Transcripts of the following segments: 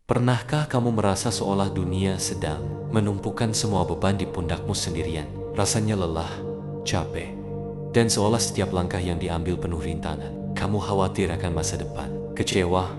Pernahkah kamu merasa seolah dunia sedang menumpukan semua beban di pundakmu sendirian? Rasanya lelah, capek, dan seolah setiap langkah yang diambil penuh rintangan. Kamu khawatir akan masa depan, kecewa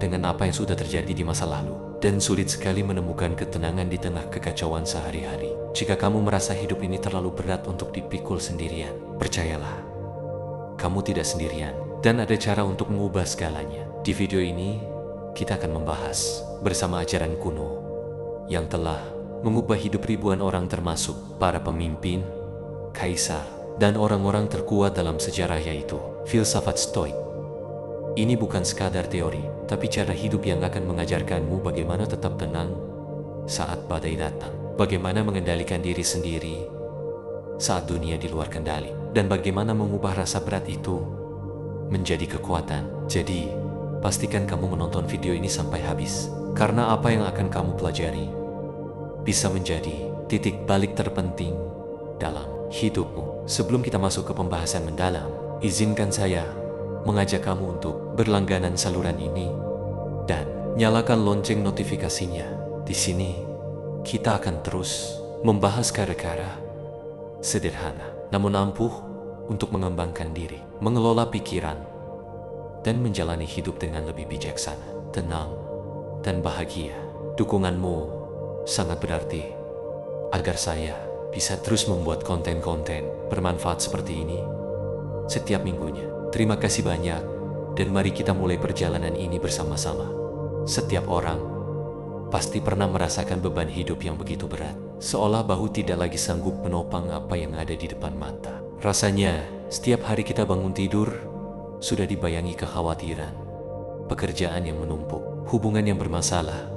dengan apa yang sudah terjadi di masa lalu, dan sulit sekali menemukan ketenangan di tengah kekacauan sehari-hari. Jika kamu merasa hidup ini terlalu berat untuk dipikul sendirian, percayalah, kamu tidak sendirian, dan ada cara untuk mengubah segalanya. Di video ini, kita akan membahas bersama ajaran kuno yang telah mengubah hidup ribuan orang, termasuk para pemimpin, kaisar, dan orang-orang terkuat dalam sejarah, yaitu filsafat Stoik. Ini bukan sekadar teori, tapi cara hidup yang akan mengajarkanmu bagaimana tetap tenang saat badai datang, bagaimana mengendalikan diri sendiri saat dunia di luar kendali, dan bagaimana mengubah rasa berat itu menjadi kekuatan. Jadi, pastikan kamu menonton video ini sampai habis, karena apa yang akan kamu pelajari bisa menjadi titik balik terpenting dalam hidupmu. Sebelum kita masuk ke pembahasan mendalam, izinkan saya mengajak kamu untuk berlangganan saluran ini dan nyalakan lonceng notifikasinya. Di sini kita akan terus membahas perkara sederhana namun ampuh untuk mengembangkan diri, mengelola pikiran, dan menjalani hidup dengan lebih bijaksana, tenang, dan bahagia. Dukunganmu sangat berarti agar saya bisa terus membuat konten-konten bermanfaat seperti ini setiap minggunya. Terima kasih banyak, dan mari kita mulai perjalanan ini bersama-sama. Setiap orang pasti pernah merasakan beban hidup yang begitu berat, seolah bahu tidak lagi sanggup menopang apa yang ada di depan mata. Rasanya setiap hari kita bangun tidur sudah dibayangi kekhawatiran, pekerjaan yang menumpuk, hubungan yang bermasalah,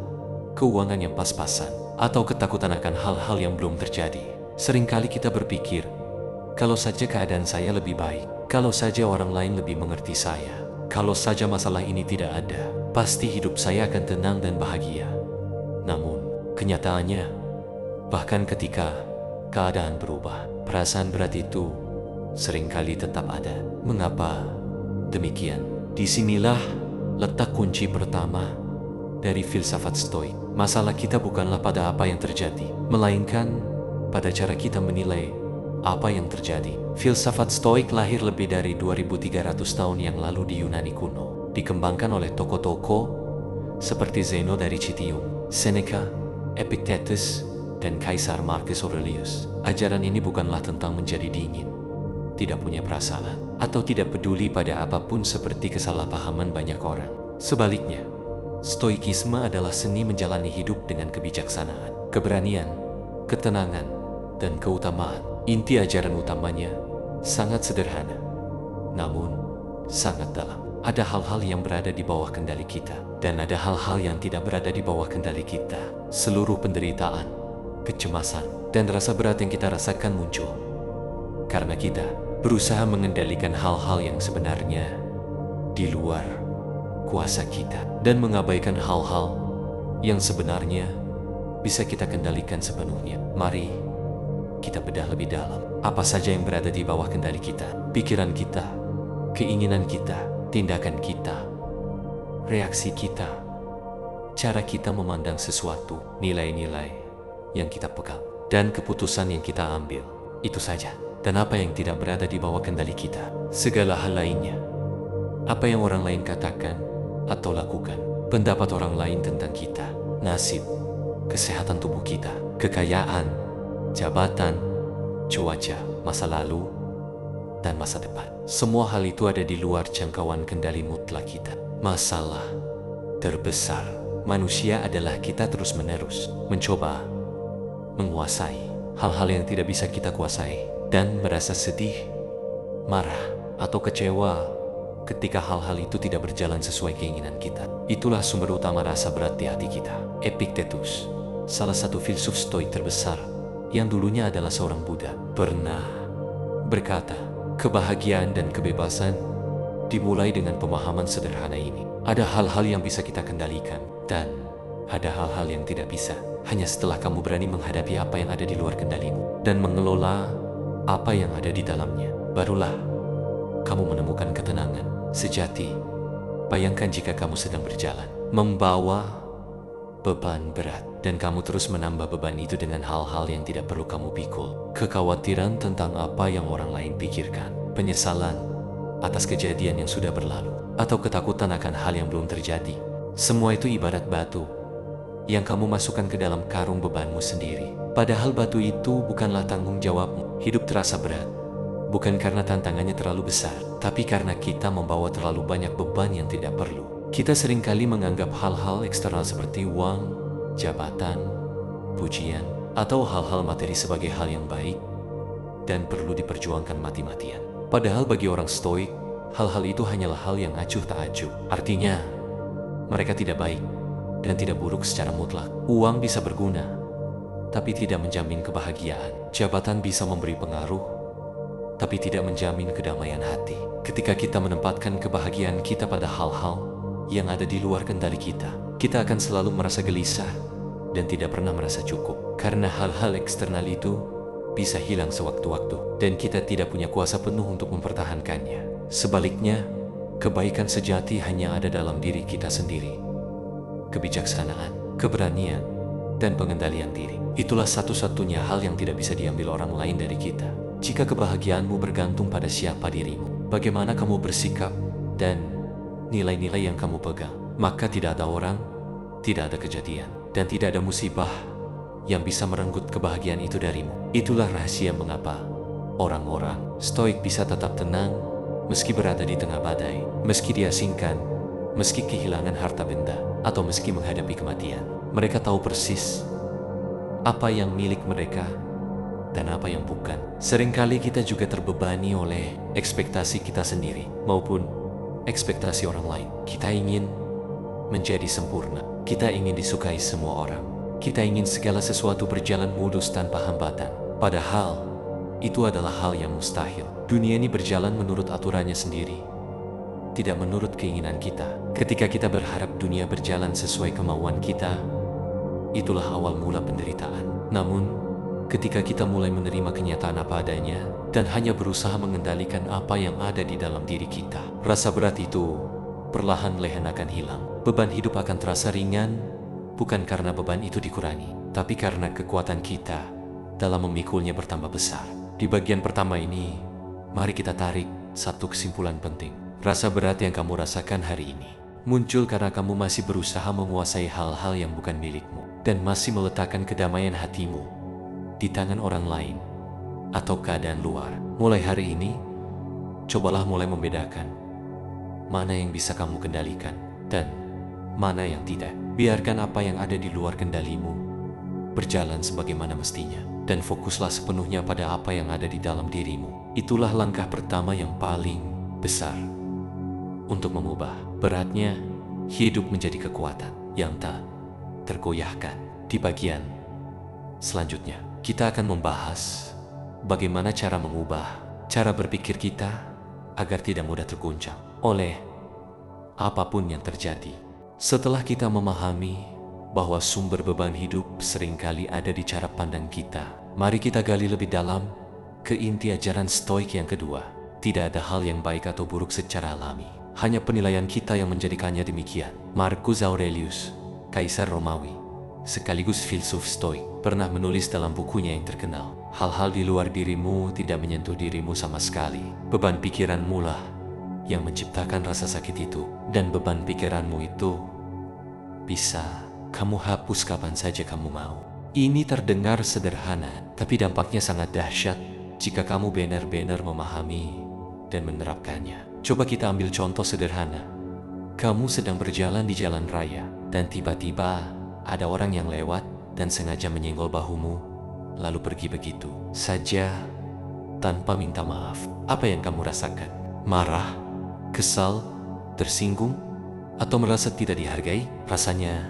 keuangan yang pas-pasan, atau ketakutan akan hal-hal yang belum terjadi. Seringkali kita berpikir, kalau saja keadaan saya lebih baik, kalau saja orang lain lebih mengerti saya, kalau saja masalah ini tidak ada, pasti hidup saya akan tenang dan bahagia. Namun, kenyataannya, bahkan ketika keadaan berubah, perasaan berat itu seringkali tetap ada. Mengapa demikian? Disinilah letak kunci pertama dari filsafat Stoik. Masalah kita bukanlah pada apa yang terjadi, melainkan pada cara kita menilai apa yang terjadi. Filsafat Stoik lahir lebih dari 2300 tahun yang lalu di Yunani kuno. Dikembangkan oleh tokoh-tokoh seperti Zeno dari Citium, Seneca, Epictetus, dan Kaisar Marcus Aurelius. Ajaran ini bukanlah tentang menjadi dingin, tidak punya perasaan, atau tidak peduli pada apapun seperti kesalahpahaman banyak orang. Sebaliknya, Stoikisme adalah seni menjalani hidup dengan kebijaksanaan, keberanian, ketenangan, dan keutamaan. Inti ajaran utamanya sangat sederhana, namun sangat dalam. Ada hal-hal yang berada di bawah kendali kita, dan ada hal-hal yang tidak berada di bawah kendali kita. Seluruh penderitaan, kecemasan, dan rasa berat yang kita rasakan muncul karena kita berusaha mengendalikan hal-hal yang sebenarnya di luar kuasa kita, dan mengabaikan hal-hal yang sebenarnya bisa kita kendalikan sepenuhnya. Mari kita bedah lebih dalam. Apa saja yang berada di bawah kendali kita? Pikiran kita, keinginan kita, tindakan kita, reaksi kita, cara kita memandang sesuatu, nilai-nilai yang kita pegang, dan keputusan yang kita ambil. Itu saja. Dan apa yang tidak berada di bawah kendali kita? Segala hal lainnya. Apa yang orang lain katakan atau lakukan, pendapat orang lain tentang kita, nasib, kesehatan tubuh kita, kekayaan, jabatan, cuaca, masa lalu, dan masa depan. Semua hal itu ada di luar jangkauan kendali mutlak kita. Masalah terbesar manusia adalah kita terus-menerus mencoba menguasai hal-hal yang tidak bisa kita kuasai, dan merasa sedih, marah, atau kecewa ketika hal-hal itu tidak berjalan sesuai keinginan kita. Itulah sumber utama rasa berat di hati kita. Epictetus, salah satu filsuf Stoik terbesar yang dulunya adalah seorang Buddha, pernah berkata, kebahagiaan dan kebebasan dimulai dengan pemahaman sederhana ini. Ada hal-hal yang bisa kita kendalikan, dan ada hal-hal yang tidak bisa. Hanya setelah kamu berani menghadapi apa yang ada di luar kendalimu dan mengelola apa yang ada di dalamnya, barulah kamu menemukan ketenangan sejati. Bayangkan jika kamu sedang berjalan, membawa beban berat, dan kamu terus menambah beban itu dengan hal-hal yang tidak perlu kamu pikul. Kekhawatiran tentang apa yang orang lain pikirkan, penyesalan atas kejadian yang sudah berlalu, atau ketakutan akan hal yang belum terjadi. Semua itu ibarat batu yang kamu masukkan ke dalam karung bebanmu sendiri. Padahal batu itu bukanlah tanggung jawabmu. Hidup terasa berat, bukan karena tantangannya terlalu besar, tapi karena kita membawa terlalu banyak beban yang tidak perlu. Kita seringkali menganggap hal-hal eksternal seperti uang, jabatan, pujian, atau hal-hal materi sebagai hal yang baik dan perlu diperjuangkan mati-matian. Padahal bagi orang Stoik, hal-hal itu hanyalah hal yang acuh tak acuh. Artinya, mereka tidak baik dan tidak buruk secara mutlak. Uang bisa berguna, tapi tidak menjamin kebahagiaan. Jabatan bisa memberi pengaruh, tapi tidak menjamin kedamaian hati. Ketika kita menempatkan kebahagiaan kita pada hal-hal yang ada di luar kendali kita, kita akan selalu merasa gelisah dan tidak pernah merasa cukup. Karena hal-hal eksternal itu bisa hilang sewaktu-waktu, dan kita tidak punya kuasa penuh untuk mempertahankannya. Sebaliknya, kebaikan sejati hanya ada dalam diri kita sendiri. Kebijaksanaan, keberanian, dan pengendalian diri. Itulah satu-satunya hal yang tidak bisa diambil orang lain dari kita. Jika kebahagiaanmu bergantung pada siapa dirimu, bagaimana kamu bersikap, dan nilai-nilai yang kamu pegang, maka tidak ada orang, tidak ada kejadian, dan tidak ada musibah yang bisa merenggut kebahagiaan itu darimu. Itulah rahasia mengapa orang-orang Stoik bisa tetap tenang meski berada di tengah badai, meski diasingkan, meski kehilangan harta benda, atau meski menghadapi kematian. Mereka tahu persis apa yang milik mereka dan apa yang bukan. Seringkali kita juga terbebani oleh ekspektasi kita sendiri maupun ekspektasi orang lain. Kita ingin menjadi sempurna. Kita ingin disukai semua orang. Kita ingin segala sesuatu berjalan mulus tanpa hambatan. Padahal, itu adalah hal yang mustahil. Dunia ini berjalan menurut aturannya sendiri, tidak menurut keinginan kita. Ketika kita berharap dunia berjalan sesuai kemauan kita, itulah awal mula penderitaan. Namun, ketika kita mulai menerima kenyataan apa adanya dan hanya berusaha mengendalikan apa yang ada di dalam diri kita, rasa berat itu perlahan-lahan akan hilang. Beban hidup akan terasa ringan, bukan karena beban itu dikurangi, tapi karena kekuatan kita dalam memikulnya bertambah besar. Di bagian pertama ini, mari kita tarik satu kesimpulan penting. Rasa berat yang kamu rasakan hari ini muncul karena kamu masih berusaha menguasai hal-hal yang bukan milikmu dan masih meletakkan kedamaian hatimu di tangan orang lain atau keadaan luar. Mulai hari ini, cobalah mulai membedakan mana yang bisa kamu kendalikan dan mana yang tidak. Biarkan apa yang ada di luar kendalimu berjalan sebagaimana mestinya, dan fokuslah sepenuhnya pada apa yang ada di dalam dirimu. Itulah langkah pertama yang paling besar untuk mengubah beratnya hidup menjadi kekuatan yang tak tergoyahkan. Di bagian selanjutnya, kita akan membahas bagaimana cara mengubah cara berpikir kita agar tidak mudah terguncang oleh apapun yang terjadi. Setelah kita memahami bahwa sumber beban hidup seringkali ada di cara pandang kita, mari kita gali lebih dalam ke inti ajaran Stoik yang kedua. Tidak ada hal yang baik atau buruk secara alami, hanya penilaian kita yang menjadikannya demikian. Marcus Aurelius, Kaisar Romawi sekaligus filsuf Stoik, pernah menulis dalam bukunya yang terkenal, hal-hal di luar dirimu tidak menyentuh dirimu sama sekali. Beban pikiranmu lah yang menciptakan rasa sakit itu, dan beban pikiranmu itu bisa kamu hapus kapan saja kamu mau. Ini terdengar sederhana, tapi dampaknya sangat dahsyat jika kamu benar-benar memahami dan menerapkannya. Coba kita ambil contoh sederhana. Kamu sedang berjalan di jalan raya, dan tiba-tiba ada orang yang lewat dan sengaja menyenggol bahumu, lalu pergi begitu saja tanpa minta maaf. Apa yang kamu rasakan? Marah, kesal, tersinggung, atau merasa tidak dihargai? Rasanya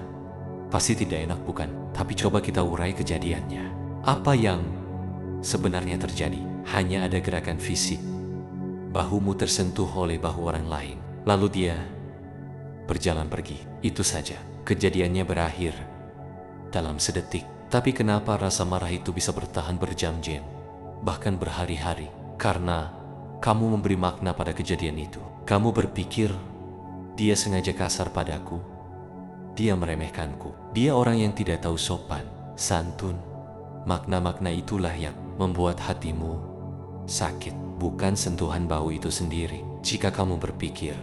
pasti tidak enak, bukan? Tapi coba kita urai kejadiannya. Apa yang sebenarnya terjadi? Hanya ada gerakan fisik. Bahumu tersentuh oleh bahu orang lain, lalu dia berjalan pergi. Itu saja. Kejadiannya berakhir dalam sedetik. Tapi kenapa rasa marah itu bisa bertahan berjam-jam, bahkan berhari-hari? Karena kamu memberi makna pada kejadian itu. Kamu berpikir, dia sengaja kasar padaku, dia meremehkanku. Dia orang yang tidak tahu sopan, santun. Makna-makna itulah yang membuat hatimu sakit, bukan sentuhan bau itu sendiri. Jika kamu berpikir,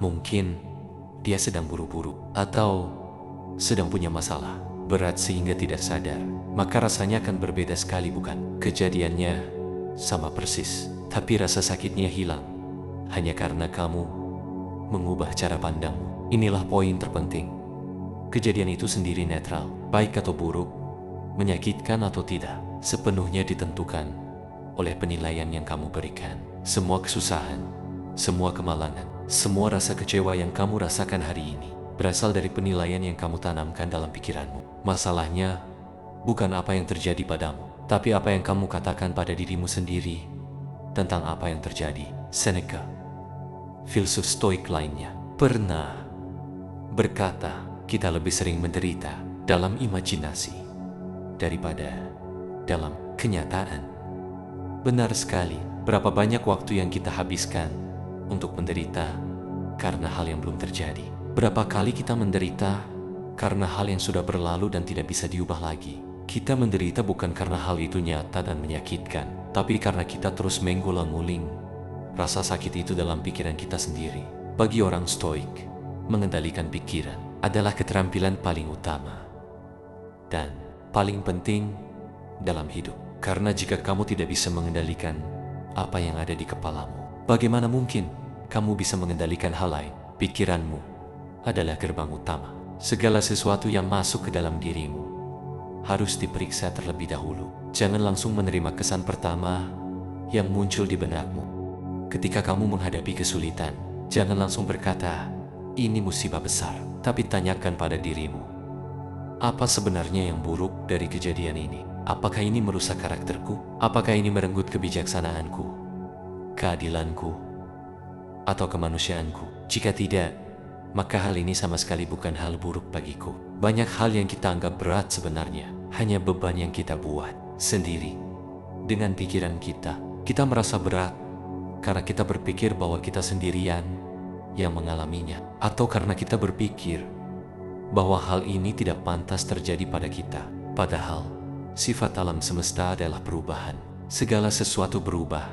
mungkin dia sedang buru-buru atau sedang punya masalah berat sehingga tidak sadar, maka rasanya akan berbeda sekali, bukan? Kejadiannya sama persis, tapi rasa sakitnya hilang hanya karena kamu mengubah cara pandangmu. Inilah poin terpenting. Kejadian itu sendiri netral, baik atau buruk, menyakitkan atau tidak, sepenuhnya ditentukan oleh penilaian yang kamu berikan. Semua kesusahan, semua kemalangan, semua rasa kecewa yang kamu rasakan hari ini berasal dari penilaian yang kamu tanamkan dalam pikiranmu. Masalahnya bukan apa yang terjadi padamu, tapi apa yang kamu katakan pada dirimu sendiri tentang apa yang terjadi. Seneca, filsuf stoik lainnya, pernah berkata, kita lebih sering menderita dalam imajinasi daripada dalam kenyataan. Benar sekali, berapa banyak waktu yang kita habiskan untuk menderita karena hal yang belum terjadi. Berapa kali kita menderita karena hal yang sudah berlalu dan tidak bisa diubah lagi. Kita menderita bukan karena hal itu nyata dan menyakitkan, tapi karena kita terus mengulang-uling rasa sakit itu dalam pikiran kita sendiri. Bagi orang stoik, mengendalikan pikiran adalah keterampilan paling utama dan paling penting dalam hidup. Karena jika kamu tidak bisa mengendalikan apa yang ada di kepalamu, bagaimana mungkin kamu bisa mengendalikan hal lain? Pikiranmu adalah gerbang utama. Segala sesuatu yang masuk ke dalam dirimu harus diperiksa terlebih dahulu. Jangan langsung menerima kesan pertama yang muncul di benakmu. Ketika kamu menghadapi kesulitan, jangan langsung berkata, ini musibah besar. Tapi tanyakan pada dirimu, apa sebenarnya yang buruk dari kejadian ini? Apakah ini merusak karakterku? Apakah ini merenggut kebijaksanaanku, keadilanku, atau kemanusiaanku? Jika tidak, maka hal ini sama sekali bukan hal buruk bagiku. Banyak hal yang kita anggap berat sebenarnya hanya beban yang kita buat sendiri. Dengan pikiran kita merasa berat karena kita berpikir bahwa kita sendirian yang mengalaminya, atau karena kita berpikir bahwa hal ini tidak pantas terjadi pada kita. Padahal sifat alam semesta adalah perubahan. Segala sesuatu berubah,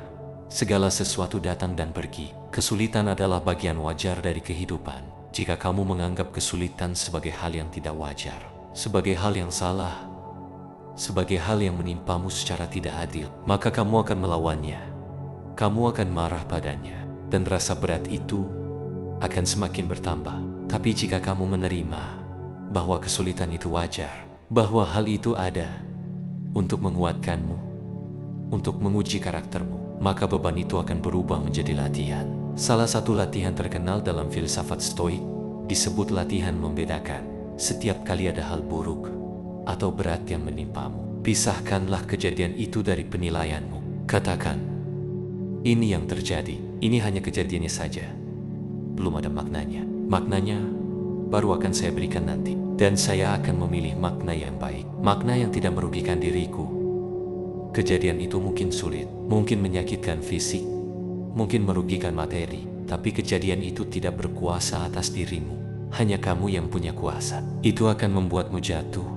segala sesuatu datang dan pergi. Kesulitan adalah bagian wajar dari kehidupan. Jika kamu menganggap kesulitan sebagai hal yang tidak wajar, sebagai hal yang salah, sebagai hal yang menimpamu secara tidak adil, maka kamu akan melawannya. Kamu akan marah padanya, dan rasa berat itu akan semakin bertambah. Tapi jika kamu menerima bahwa kesulitan itu wajar, bahwa hal itu ada untuk menguatkanmu, untuk menguji karaktermu, maka beban itu akan berubah menjadi latihan. Salah satu latihan terkenal dalam filsafat stoik disebut latihan membedakan. Setiap kali ada hal buruk atau berat yang menimpamu, pisahkanlah kejadian itu dari penilaianmu. Katakan, ini yang terjadi, ini hanya kejadiannya saja, belum ada maknanya. Maknanya baru akan saya berikan nanti. Dan saya akan memilih makna yang baik, makna yang tidak merugikan diriku. Kejadian itu mungkin sulit, mungkin menyakitkan fisik, mungkin merugikan materi, tapi kejadian itu tidak berkuasa atas dirimu. Hanya kamu yang punya kuasa. Itu akan membuatmu jatuh,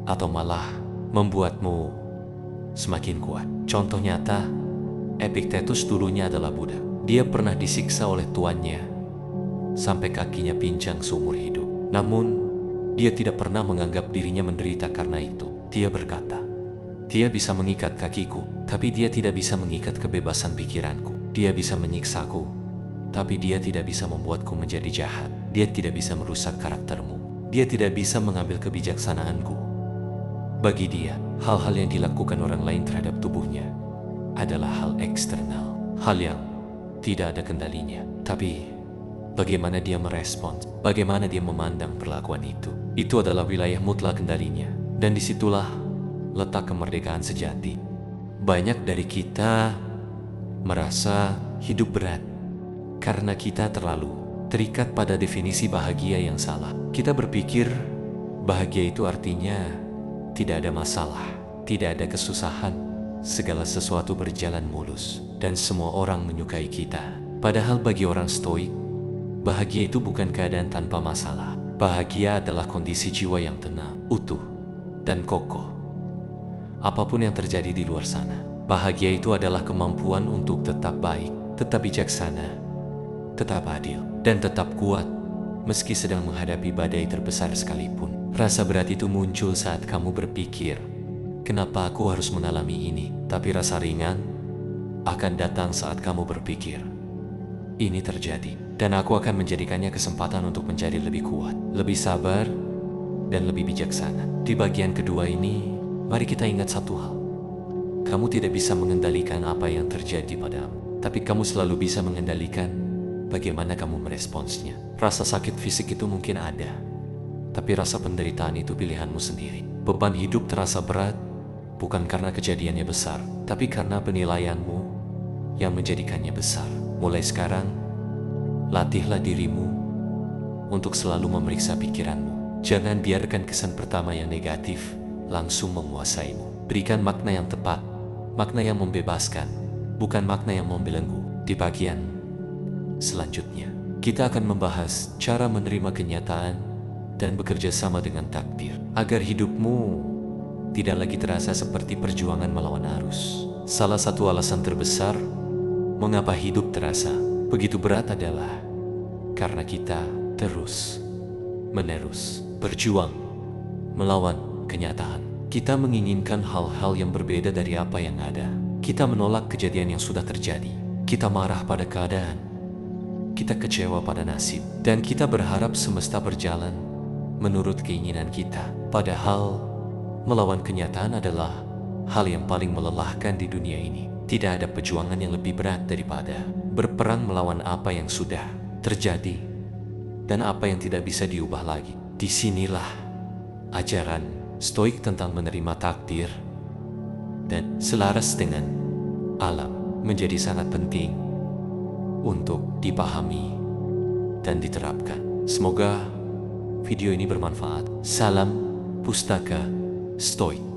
atau malah membuatmu semakin kuat. Contoh nyata, Epictetus dulunya adalah Buddha. Dia pernah disiksa oleh tuannya sampai kakinya pincang seumur hidup. Namun, dia tidak pernah menganggap dirinya menderita karena itu. Dia berkata, dia bisa mengikat kakiku, tapi dia tidak bisa mengikat kebebasan pikiranku. Dia bisa menyiksaku, tapi dia tidak bisa membuatku menjadi jahat. Dia tidak bisa merusak karaktermu. Dia tidak bisa mengambil kebijaksanaanku. Bagi dia, hal-hal yang dilakukan orang lain terhadap tubuhnya adalah hal eksternal, hal yang tidak ada kendalinya. Tapi bagaimana dia merespons, bagaimana dia memandang perlakuan itu adalah wilayah mutlak kendalinya. Dan disitulah letak kemerdekaan sejati. Banyak dari kita merasa hidup berat karena kita terlalu terikat pada definisi bahagia yang salah. Kita berpikir bahagia itu artinya tidak ada masalah, tidak ada kesusahan, segala sesuatu berjalan mulus, dan semua orang menyukai kita. Padahal bagi orang stoik, bahagia itu bukan keadaan tanpa masalah. Bahagia adalah kondisi jiwa yang tenang, utuh, dan kokoh. Apapun yang terjadi di luar sana, bahagia itu adalah kemampuan untuk tetap baik, tetap bijaksana, tetap adil, dan tetap kuat meski sedang menghadapi badai terbesar sekalipun. Rasa berat itu muncul saat kamu berpikir, kenapa aku harus mengalami ini? Tapi rasa ringan akan datang saat kamu berpikir, ini terjadi, dan aku akan menjadikannya kesempatan untuk menjadi lebih kuat, lebih sabar, dan lebih bijaksana. Di bagian kedua ini, mari kita ingat satu hal. Kamu tidak bisa mengendalikan apa yang terjadi padamu, tapi kamu selalu bisa mengendalikan bagaimana kamu meresponsnya. Rasa sakit fisik itu mungkin ada, tapi rasa penderitaan itu pilihanmu sendiri. Beban hidup terasa berat, bukan karena kejadiannya besar, tapi karena penilaianmu yang menjadikannya besar. Mulai sekarang, latihlah dirimu untuk selalu memeriksa pikiranmu. Jangan biarkan kesan pertama yang negatif langsung menguasaimu. Berikan makna yang tepat, makna yang membebaskan, bukan makna yang membelenggu. Di bagian selanjutnya, kita akan membahas cara menerima kenyataan dan bekerja sama dengan takdir, agar hidupmu tidak lagi terasa seperti perjuangan melawan arus. Salah satu alasan terbesar mengapa hidup terasa begitu berat adalah karena kita terus-menerus berjuang melawan kenyataan. Kita menginginkan hal-hal yang berbeda dari apa yang ada. Kita menolak kejadian yang sudah terjadi. Kita marah pada keadaan. Kita kecewa pada nasib. Dan kita berharap semesta berjalan menurut keinginan kita. Padahal, melawan kenyataan adalah hal yang paling melelahkan di dunia ini. Tidak ada perjuangan yang lebih berat daripada berperang melawan apa yang sudah terjadi dan apa yang tidak bisa diubah lagi. Disinilah ajaran Stoik tentang menerima takdir dan selaras dengan alam menjadi sangat penting untuk dipahami dan diterapkan. Semoga video ini bermanfaat. Salam Pustaka Stoik.